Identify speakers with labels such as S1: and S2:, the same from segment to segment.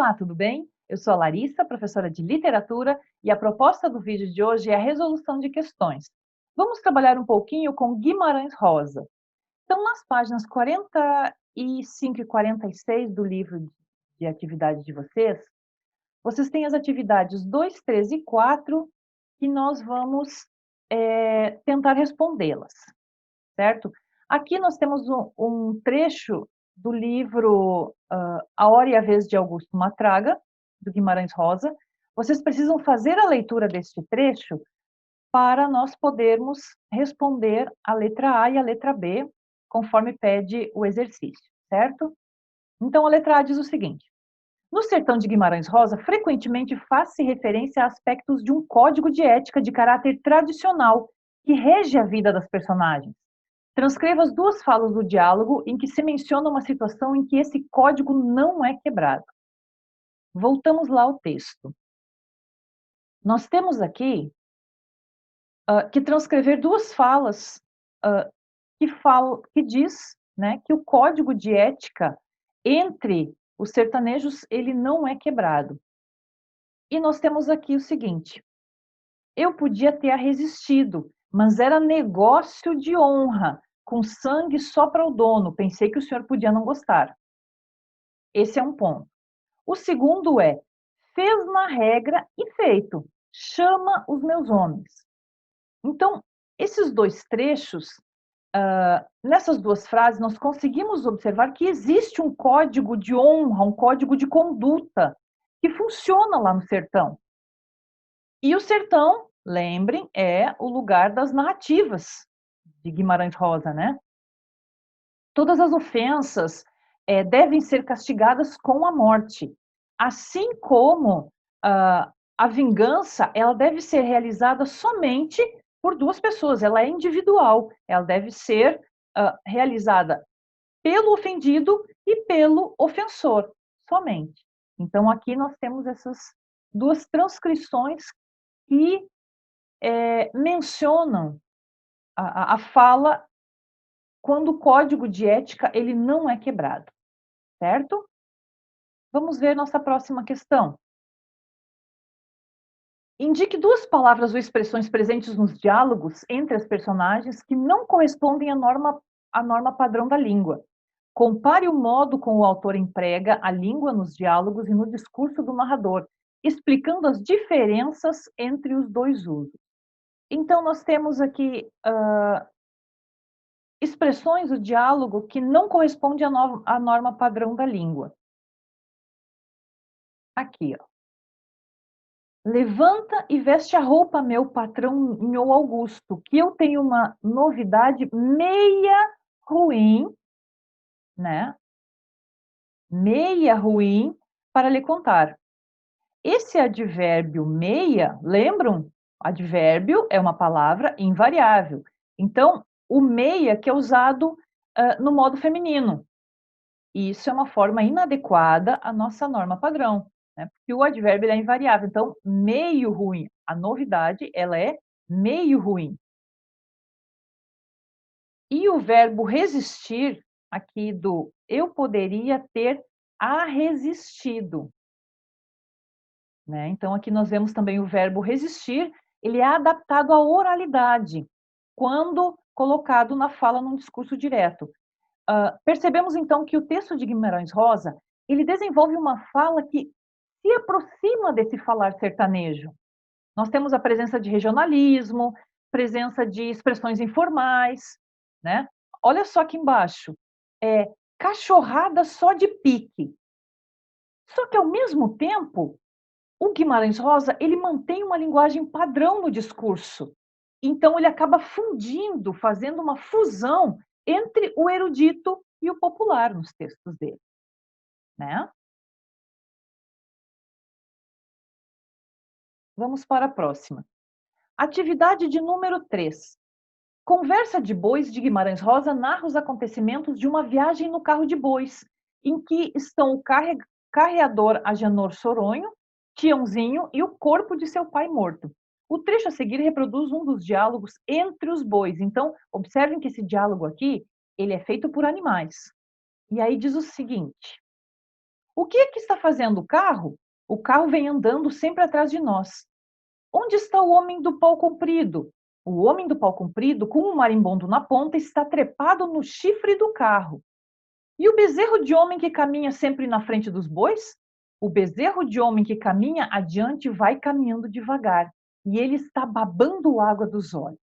S1: Olá, tudo bem? Eu sou a Larissa, professora de literatura, e a proposta do vídeo de hoje é a resolução de questões. Vamos trabalhar um pouquinho com Guimarães Rosa. Então, nas páginas 45 e 46 do livro de atividade de vocês têm as atividades 2, 3 e 4, que nós vamos tentar respondê-las, certo? Aqui nós temos um trecho do livro A Hora e a Vez de Augusto Matraga, do Guimarães Rosa. Vocês precisam fazer a leitura deste trecho para nós podermos responder a letra A e a letra B, conforme pede o exercício, certo? Então, a letra A diz o seguinte: no sertão de Guimarães Rosa, frequentemente faz-se referência a aspectos de um código de ética de caráter tradicional que rege a vida das personagens. Transcreva as duas falas do diálogo em que se menciona uma situação em que esse código não é quebrado. Voltamos lá ao texto. Nós temos aqui que transcrever duas falas que diz, né, que o código de ética entre os sertanejos ele não é quebrado. E nós temos aqui o seguinte: eu podia ter resistido, mas era negócio de honra, com sangue só para o dono. Pensei que o senhor podia não gostar. Esse é um ponto. O segundo é: fez na regra e feito. Chama os meus homens. Então, esses dois trechos, nessas duas frases, nós conseguimos observar que existe um código de honra, um código de conduta que funciona lá no sertão. E o sertão, lembrem, é o lugar das narrativas de Guimarães Rosa, né? Todas as ofensas devem ser castigadas com a morte, assim como a vingança ela deve ser realizada somente por duas pessoas, ela é individual, ela deve ser realizada pelo ofendido e pelo ofensor, somente. Então, aqui nós temos essas duas transcrições que mencionam a fala quando o código de ética ele não é quebrado, certo? Vamos ver nossa próxima questão. Indique duas palavras ou expressões presentes nos diálogos entre as personagens que não correspondem à norma padrão da língua. Compare o modo como o autor emprega a língua nos diálogos e no discurso do narrador, explicando as diferenças entre os dois usos. Então, nós temos aqui expressões do diálogo que não correspondem à norma padrão da língua. Aqui, ó. Levanta e veste a roupa, meu patrão, nhô Augusto, que eu tenho uma novidade meia ruim, né? Meia ruim para lhe contar. Esse advérbio meia, lembram? Advérbio é uma palavra invariável. Então, o meia que é usado no modo feminino. Isso é uma forma inadequada à nossa norma padrão, né? Porque o advérbio é invariável. Então, meio ruim. A novidade, ela é meio ruim. E o verbo resistir, aqui do eu poderia ter resistido, né? Então, aqui nós vemos também o verbo resistir, ele é adaptado à oralidade, quando colocado na fala num discurso direto. Percebemos, então, que o texto de Guimarães Rosa, ele desenvolve uma fala que se aproxima desse falar sertanejo. Nós temos a presença de regionalismo, presença de expressões informais, né? Olha só aqui embaixo, cachorrada só de pique. Só que, ao mesmo tempo, o Guimarães Rosa, ele mantém uma linguagem padrão no discurso. Então, ele acaba fundindo, fazendo uma fusão entre o erudito e o popular nos textos dele, né? Vamos para a próxima. Atividade de número 3. Conversa de Bois de Guimarães Rosa narra os acontecimentos de uma viagem no carro de bois, em que estão o carreador Agenor Soronho, Tiãozinho e o corpo de seu pai morto. O trecho a seguir reproduz um dos diálogos entre os bois. Então, observem que esse diálogo aqui, ele é feito por animais. E aí diz o seguinte: O que é que está fazendo o carro? O carro vem andando sempre atrás de nós. Onde está o homem do pau comprido? O homem do pau comprido, com um marimbondo na ponta, está trepado no chifre do carro. E o bezerro de homem que caminha sempre na frente dos bois? O bezerro de homem que caminha adiante vai caminhando devagar, e ele está babando água dos olhos.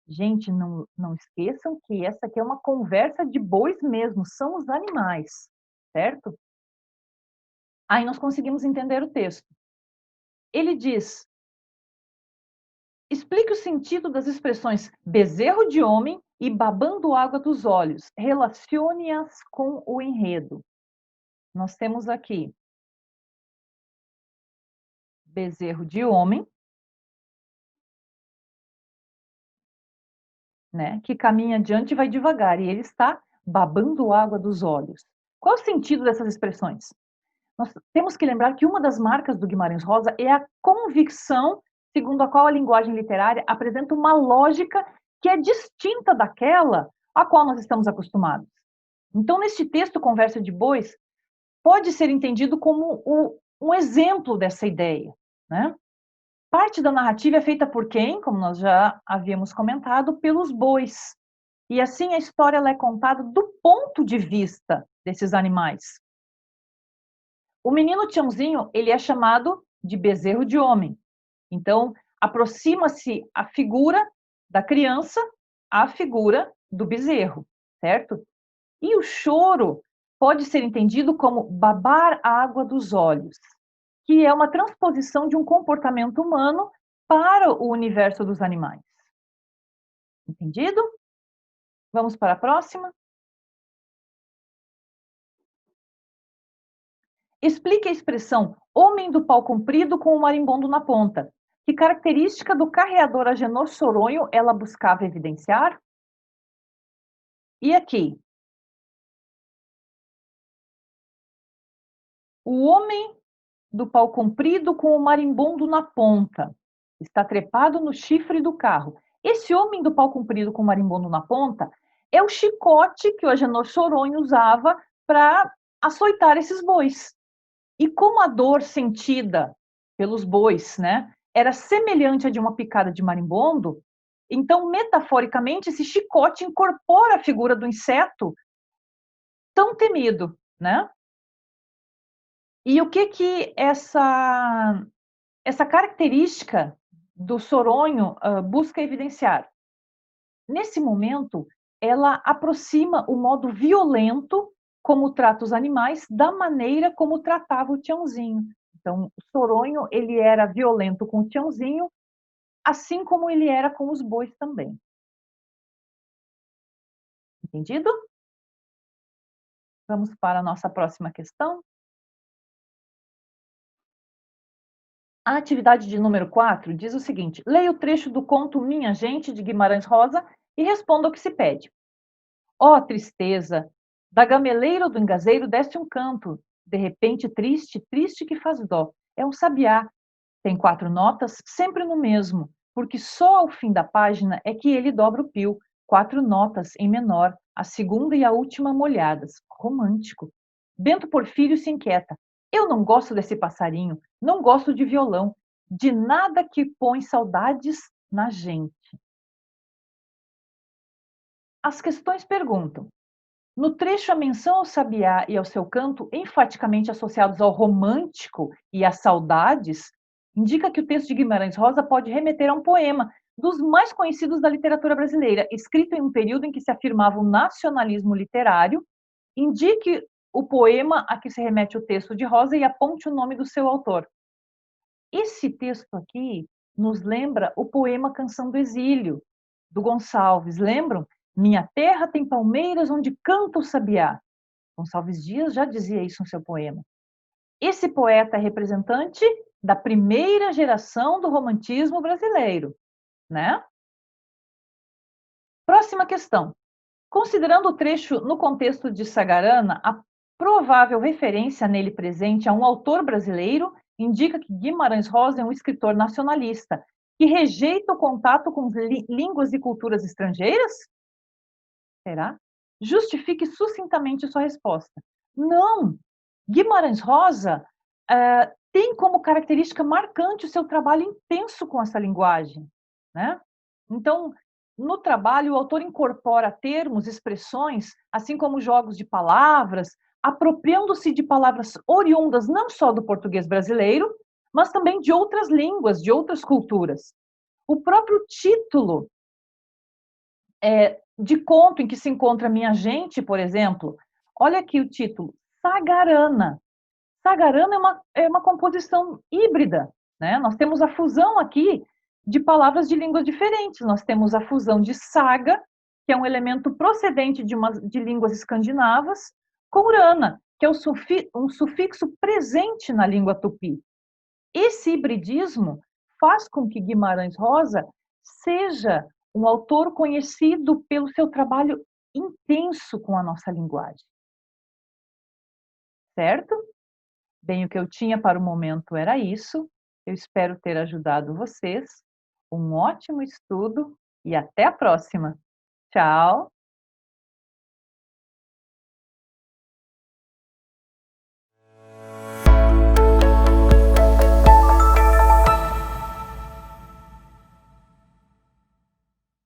S1: Gente, não esqueçam que essa aqui é uma conversa de bois mesmo, são os animais, certo? Aí nós conseguimos entender o texto. Ele diz: explique o sentido das expressões bezerro de homem e babando água dos olhos. Relacione-as com o enredo. Nós temos aqui bezerro de homem, né, que caminha adiante e vai devagar, e ele está babando água dos olhos. Qual o sentido dessas expressões? Nós temos que lembrar que uma das marcas do Guimarães Rosa é a convicção segundo a qual a linguagem literária apresenta uma lógica que é distinta daquela a qual nós estamos acostumados. Então, neste texto, Conversa de Bois, pode ser entendido como um exemplo dessa ideia, né? Parte da narrativa é feita por quem? Como nós já havíamos comentado, pelos bois. E assim a história ela é contada do ponto de vista desses animais. O menino Tiãozinho, ele é chamado de bezerro de homem. Então, aproxima-se a figura da criança à figura do bezerro, certo? E o choro pode ser entendido como babar a água dos olhos, que é uma transposição de um comportamento humano para o universo dos animais. Entendido? Vamos para a próxima? Explique a expressão homem do pau comprido com o marimbondo na ponta. Que característica do carreador Agenor Soronho ela buscava evidenciar? E aqui? O homem do pau comprido com o marimbondo na ponta. Está trepado no chifre do carro. Esse homem do pau comprido com o marimbondo na ponta é o chicote que o Agenor Soronho usava para açoitar esses bois. E como a dor sentida pelos bois, né, era semelhante à de uma picada de marimbondo, então, metaforicamente, esse chicote incorpora a figura do inseto tão temido, né? E o que que essa característica do Soronho busca evidenciar? Nesse momento, ela aproxima o modo violento como trata os animais da maneira como tratava o Tiãozinho. Então, o Soronho, ele era violento com o Tiãozinho, assim como ele era com os bois também. Entendido? Vamos para a nossa próxima questão. A atividade de número 4 diz o seguinte: leia o trecho do conto Minha Gente, de Guimarães Rosa, e responda o que se pede. Ó tristeza! Da gameleira ou do engazeiro desce um canto, de repente triste, triste que faz dó. É um sabiá. Tem 4 notas, sempre no mesmo, porque só ao fim da página é que ele dobra o pio. 4 notas em menor, a segunda e a última molhadas. Romântico. Bento Porfírio se inquieta. Eu não gosto desse passarinho, não gosto de violão, de nada que põe saudades na gente. As questões perguntam: no trecho, a menção ao sabiá e ao seu canto, enfaticamente associados ao romântico e às saudades, indica que o texto de Guimarães Rosa pode remeter a um poema dos mais conhecidos da literatura brasileira, escrito em um período em que se afirmava o nacionalismo literário. Indique o poema a que se remete o texto de Rosa e aponte o nome do seu autor. Esse texto aqui nos lembra o poema Canção do Exílio, do Gonçalves. Lembram? Minha terra tem palmeiras onde canta o sabiá. Gonçalves Dias já dizia isso no seu poema. Esse poeta é representante da primeira geração do romantismo brasileiro, né? Próxima questão. Considerando o trecho no contexto de Sagarana, a provável referência nele presente a um autor brasileiro indica que Guimarães Rosa é um escritor nacionalista que rejeita o contato com línguas e culturas estrangeiras? Será? Justifique sucintamente sua resposta. Não! Guimarães Rosa tem como característica marcante o seu trabalho intenso com essa linguagem, né? Então, no trabalho, o autor incorpora termos, expressões, assim como jogos de palavras, apropriando-se de palavras oriundas não só do português brasileiro, mas também de outras línguas, de outras culturas. O próprio título de conto em que se encontra Minha Gente, por exemplo, olha aqui o título, Sagarana. Sagarana é uma composição híbrida, né? Nós temos a fusão aqui de palavras de línguas diferentes. Nós temos a fusão de saga, que é um elemento procedente de línguas escandinavas, com urana, que é um sufixo presente na língua tupi. Esse hibridismo faz com que Guimarães Rosa seja um autor conhecido pelo seu trabalho intenso com a nossa linguagem, certo? Bem, o que eu tinha para o momento era isso. Eu espero ter ajudado vocês. Um ótimo estudo e até a próxima. Tchau!